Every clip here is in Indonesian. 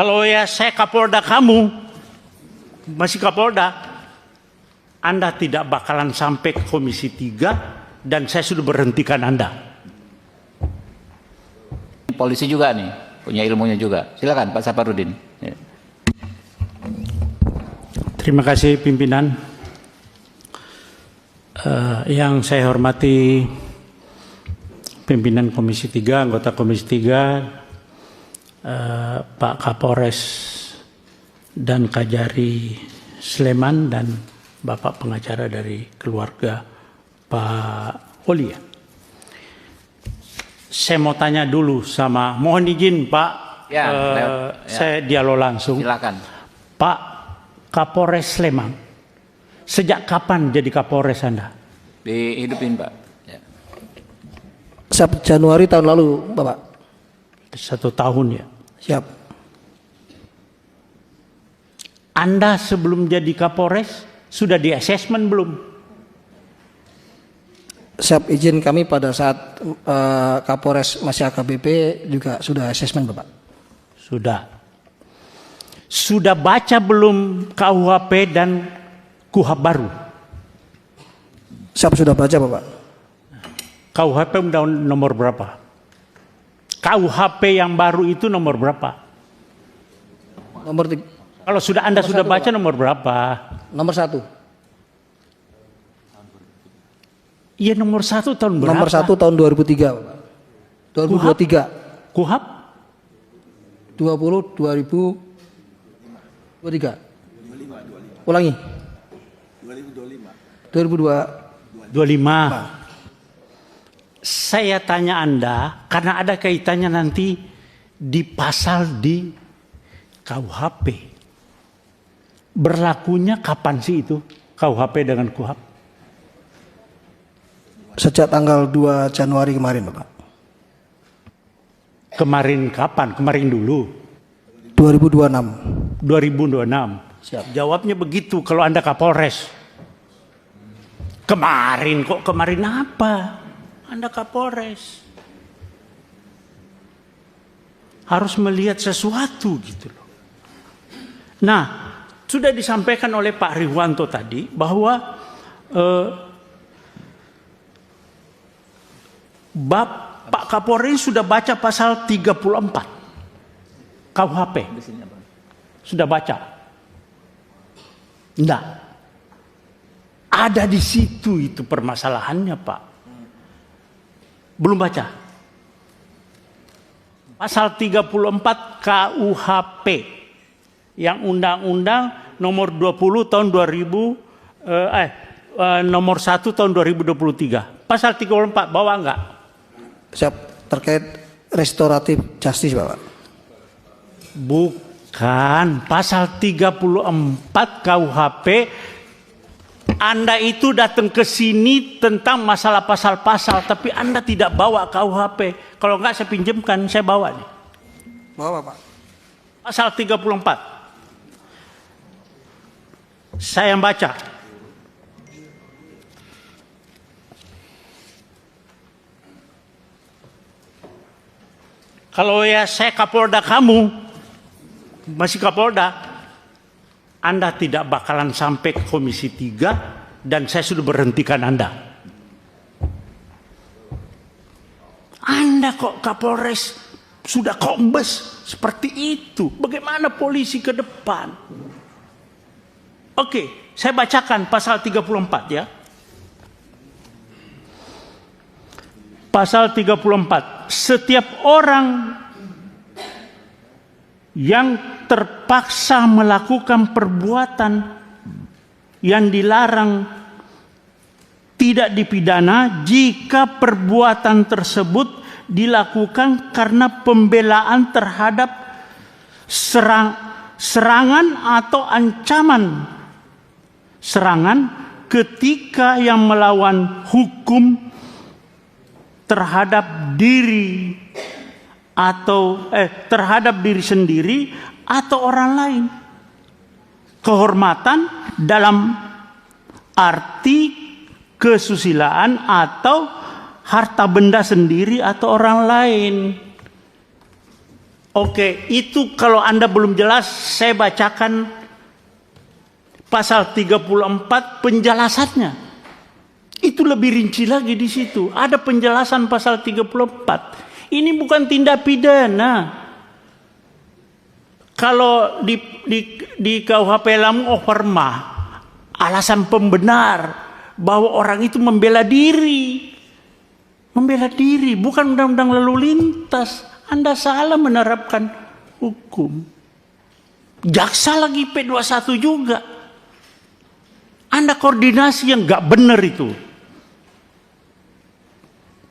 Kalau ya saya Kapolda kamu, masih Kapolda, Anda tidak bakalan sampai ke Komisi 3 dan saya sudah berhentikan Anda. Polisi juga nih, punya ilmunya juga. Silakan Pak Saparudin. Ya. Terima kasih pimpinan. Yang saya hormati pimpinan Komisi 3, anggota Komisi 3, Pak Kapolres dan Kajari Sleman dan Bapak pengacara dari keluarga Pak Oli. Saya mau tanya dulu sama, mohon izin Pak, saya dialog langsung. Silakan. Pak Kapolres Sleman, sejak kapan jadi Kapolres Anda? Dihidupin Pak. Ya. Januari tahun lalu Bapak. 1 tahun ya. Siap. Anda sebelum jadi Kapolres sudah di assessment belum? Siap, izin kami pada saat Kapolres masih AKBP juga sudah assessment Bapak. Sudah. Sudah baca belum KUHP dan KUHP baru? Siap, sudah baca Bapak. KUHP undang nomor berapa? KUHP yang baru itu nomor berapa? Nomor Kalau sudah Anda sudah baca Pak. Nomor berapa? Nomor 1. Iya nomor 1 tahun berapa? Nomor 1 tahun 2003 Bapak. 2023. KUHP? 2023. Ulangi. 2025. Saya tanya Anda karena ada kaitannya nanti di pasal di KUHP. Berlakunya kapan sih itu KUHP dengan KUHP? Sejak tanggal 2 Januari kemarin Bapak. Kemarin kapan? Kemarin dulu. 2026. 2026. Siap. Jawabnya begitu kalau Anda Kapolres. Kemarin kok, kemarin apa? Anda Kapolres. Harus melihat sesuatu gitu loh. Nah, sudah disampaikan oleh Pak Riwanto tadi bahwa Pak Kapolres sudah baca pasal 34 KUHP. Sudah baca? Enggak. Ada di situ itu permasalahannya Pak. Belum baca. Pasal 34 KUHP yang undang-undang nomor 20 tahun 2000 nomor 1 tahun 2023. Pasal 34 bawa enggak? Siap, terkait restoratif justice Bapak. Bukan, pasal 34 KUHP. Anda itu datang ke sini tentang masalah pasal-pasal, tapi Anda tidak bawa KUHP. Kalau enggak saya pinjamkan, saya bawa nih. Bawa Pak. Pasal 34. Saya yang baca. Kalau ya saya Kapolda kamu, masih Kapolda, Anda tidak bakalan sampai ke Komisi 3 dan saya sudah berhentikan Anda. Anda kok Kapolres sudah kombes seperti itu. Bagaimana polisi ke depan? Oke, saya bacakan pasal 34 ya. Pasal 34. Setiap orang yang terpaksa melakukan perbuatan yang dilarang tidak dipidana jika perbuatan tersebut dilakukan karena pembelaan terhadap serangan atau ancaman serangan ketika yang melawan hukum terhadap diri atau terhadap diri sendiri atau orang lain. Kehormatan dalam arti kesusilaan atau harta benda sendiri atau orang lain. Oke, itu kalau Anda belum jelas, saya bacakan pasal 34 penjelasannya. Itu lebih rinci lagi di situ. Ada penjelasan pasal 34. Ini bukan tindak pidana. Kalau di KUHP Lamu Orma, alasan pembenar bahwa orang itu membela diri. Membela diri, bukan undang-undang lalu lintas. Anda salah menerapkan hukum. Jaksa lagi P21 juga. Anda koordinasi yang gak benar itu.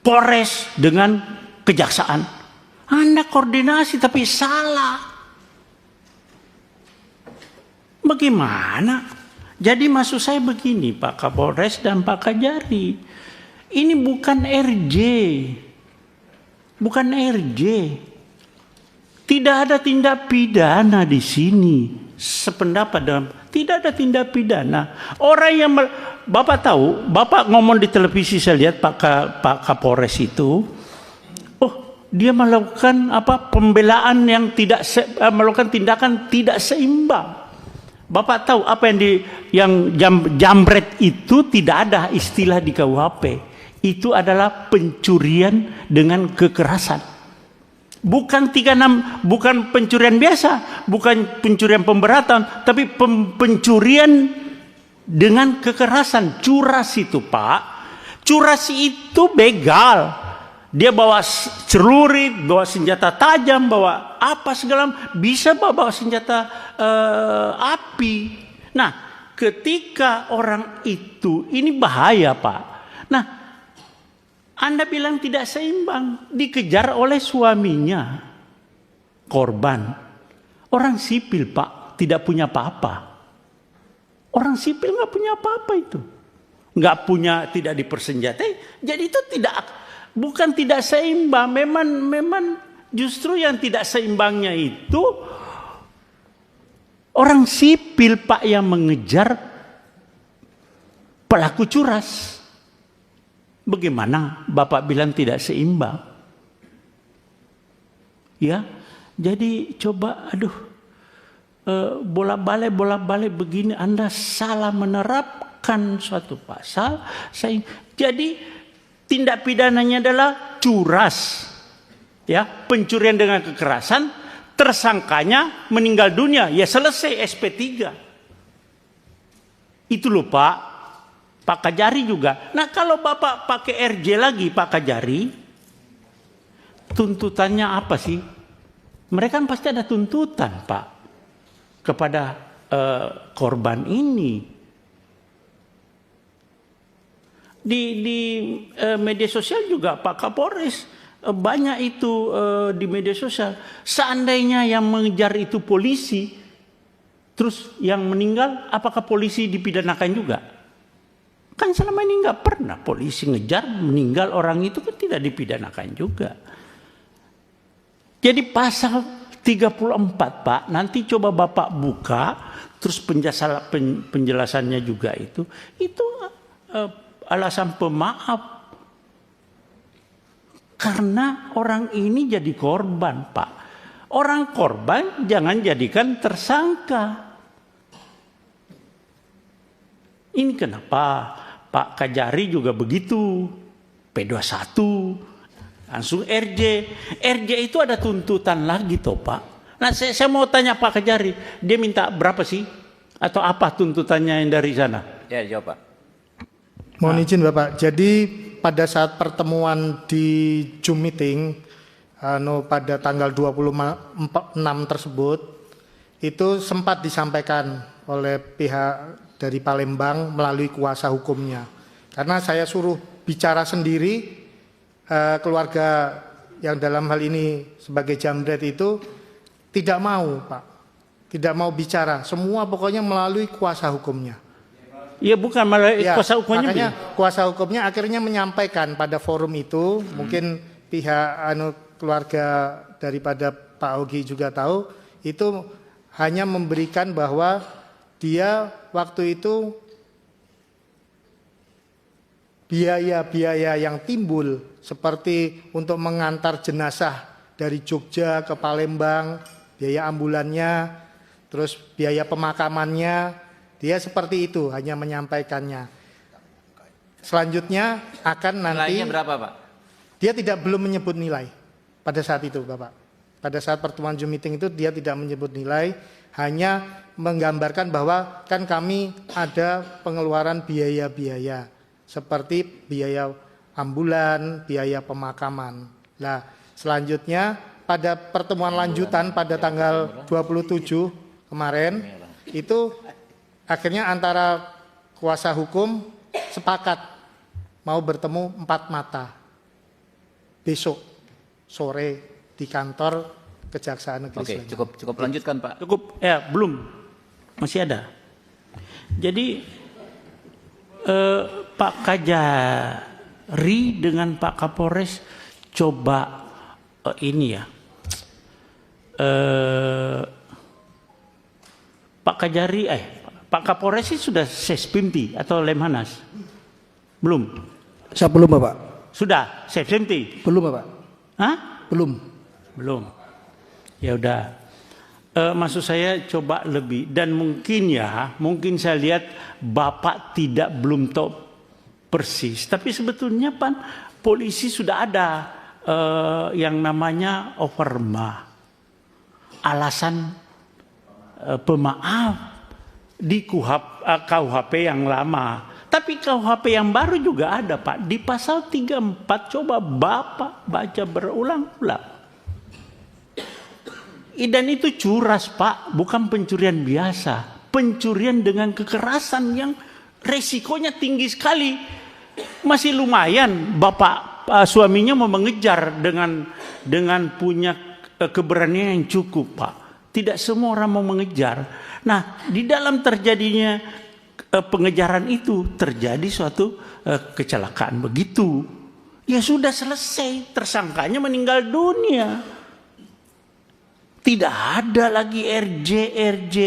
Polres dengan kejaksaan. Anda koordinasi tapi salah. Bagaimana? Jadi maksud saya begini Pak Kapolres dan Pak Kajari. Ini bukan RJ. Bukan RJ. Tidak ada tindak pidana di sini. Sependapat dalam tidak ada tindak pidana. Orang yang Bapak tahu, Bapak ngomong di televisi saya lihat Pak Kapolres itu, oh dia melakukan pembelaan yang tidak melakukan tindakan tidak seimbang. Bapak tahu apa yang jambret itu tidak ada istilah di KUHP. Itu adalah pencurian dengan kekerasan. Bukan 36, bukan pencurian biasa, bukan pencurian pemberatan, tapi pencurian dengan kekerasan. Curas itu Pak, curas itu begal. Dia bawa celurit, bawa senjata tajam, bawa apa segala, bisa bawa senjata api. Nah, ketika orang itu, ini bahaya Pak. Nah, Anda bilang tidak seimbang, dikejar oleh suaminya, korban. Orang sipil Pak, tidak punya apa-apa. Orang sipil nggak punya apa-apa itu. Nggak punya, tidak dipersenjatai. Jadi itu bukan tidak seimbang. Memang justru yang tidak seimbangnya itu, orang sipil Pak yang mengejar pelaku curas. Bagaimana Bapak bilang tidak seimbang? Ya, jadi coba, bolak-balik begini, Anda salah menerapkan suatu pasal. Jadi tindak pidananya adalah curas, ya, pencurian dengan kekerasan. Tersangkanya meninggal dunia, ya selesai SP3. Itu loh Pak Kajari juga. Nah kalau Bapak pakai RJ lagi Pak Kajari, tuntutannya apa sih? Mereka kan pasti ada tuntutan Pak kepada korban ini. Di media sosial juga Pak Kapolres banyak itu di media sosial. Seandainya yang mengejar itu polisi, terus yang meninggal, apakah polisi dipidanakan juga? Kan selama ini nggak pernah polisi ngejar meninggal orang itu kan tidak dipidanakan juga. Jadi pasal 34 Pak, nanti coba Bapak buka, terus penjelasannya juga itu alasan pemaaf. Karena orang ini jadi korban Pak. Orang korban jangan jadikan tersangka. Ini kenapa Pak Kajari juga begitu, P21, langsung RJ. RJ itu ada tuntutan lagi toh Pak. Nah saya mau tanya Pak Kajari, dia minta berapa sih? Atau apa tuntutannya yang dari sana? Ya jawab Pak. Mohon izin Bapak, jadi pada saat pertemuan di Zoom meeting pada tanggal 26 tersebut, itu sempat disampaikan oleh pihak dari Palembang melalui kuasa hukumnya. Karena saya suruh bicara sendiri, keluarga yang dalam hal ini sebagai jambret itu tidak mau Pak. Tidak mau bicara, semua pokoknya melalui kuasa hukumnya. Ya bukan melalui kuasa hukumnya. Makanya kuasa hukumnya akhirnya menyampaikan pada forum itu, mungkin pihak keluarga daripada Pak Ogi juga tahu, itu hanya memberikan bahwa dia waktu itu biaya-biaya yang timbul seperti untuk mengantar jenazah dari Jogja ke Palembang, biaya ambulannya, terus biaya pemakamannya, dia seperti itu hanya menyampaikannya. Selanjutnya akan nanti Nilainya berapa, Pak? dia belum menyebut nilai pada saat itu, Bapak. Pada saat pertemuan Zoom meeting itu dia tidak menyebut nilai, hanya menggambarkan bahwa kan kami ada pengeluaran biaya-biaya seperti biaya ambulan, biaya pemakaman. Nah, selanjutnya pada pertemuan lanjutan pada tanggal 27 kemarin itu akhirnya antara kuasa hukum sepakat mau bertemu 4 mata besok sore di kantor Kejaksaan Negeri Oke, Sleman. cukup lanjutkan, Pak. Cukup, ya belum, masih ada. Jadi Pak Kajari dengan Pak Kapolres coba ini ya, Pak Kajari, Pak Kapolres sih sudah Sespimti atau Lemhanas? Belum? Saya belum Bapak. Sudah Sespimti? Belum Bapak. Hah? Belum. Belum. Ya udah. Maksud saya coba lebih, dan mungkin saya lihat Bapak belum tahu persis, tapi sebetulnya polisi sudah ada yang namanya overma, alasan pemaaf di KUHP yang lama. Tapi KUHP yang baru juga ada, Pak. Di pasal 34 coba Bapak baca berulang-ulang. Dan itu curas, Pak, bukan pencurian biasa. Pencurian dengan kekerasan yang resikonya tinggi sekali. Masih lumayan Bapak suaminya mau mengejar dengan punya keberanian yang cukup, Pak. Tidak semua orang mau mengejar. Nah, di dalam terjadinya pengejaran itu terjadi suatu kecelakaan begitu. Ya sudah selesai, tersangkanya meninggal dunia. Tidak ada lagi RJ.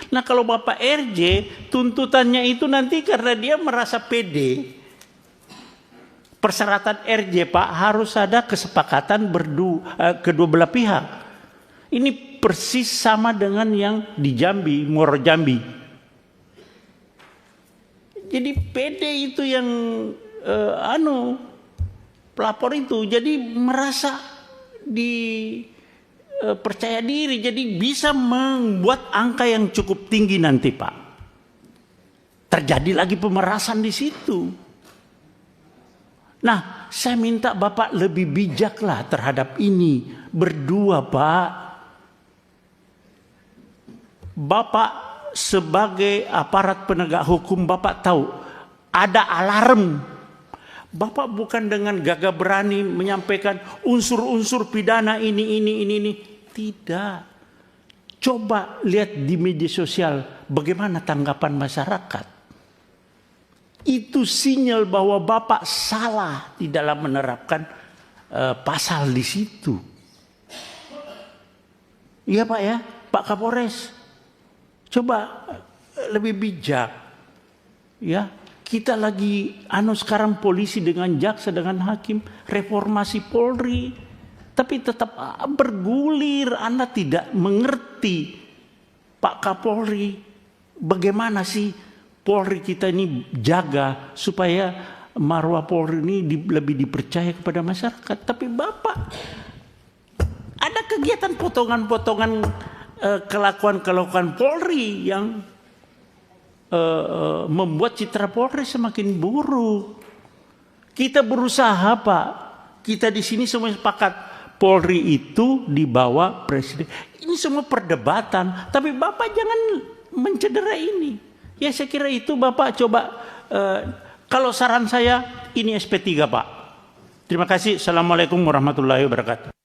Nah, kalau Bapak RJ, tuntutannya itu nanti karena dia merasa pede. Persyaratan RJ, Pak, harus ada kesepakatan kedua belah pihak. Ini persis sama dengan yang di Jambi, Muaro Jambi. Jadi pede itu yang pelapor itu jadi merasa percaya diri, jadi bisa membuat angka yang cukup tinggi nanti, Pak. Terjadi lagi pemerasan di situ. Nah, saya minta Bapak lebih bijaklah terhadap ini. Berdua, Pak. Bapak sebagai aparat penegak hukum, Bapak tahu ada alarm. Bapak bukan dengan gagah berani menyampaikan unsur-unsur pidana ini. Tidak. Coba lihat di media sosial bagaimana tanggapan masyarakat. Itu sinyal bahwa Bapak salah di dalam menerapkan pasal di situ. Iya, Pak ya, Pak Kapolres. Coba lebih bijak. Ya, kita lagi sekarang polisi dengan jaksa dengan hakim, reformasi Polri. Tapi tetap bergulir, Anda tidak mengerti Pak Kapolri. Bagaimana sih Polri kita ini jaga supaya marwah Polri ini lebih dipercaya kepada masyarakat. Tapi Bapak ada kegiatan potongan-potongan kelakuan Polri yang membuat citra Polri semakin buruk. Kita berusaha, Pak. Kita di sini semua sepakat Polri itu di bawah presiden. Ini semua perdebatan, tapi Bapak jangan mencederai ini. Ya, saya kira itu Bapak coba. Kalau saran saya ini SP3, Pak. Terima kasih. Assalamualaikum warahmatullahi wabarakatuh.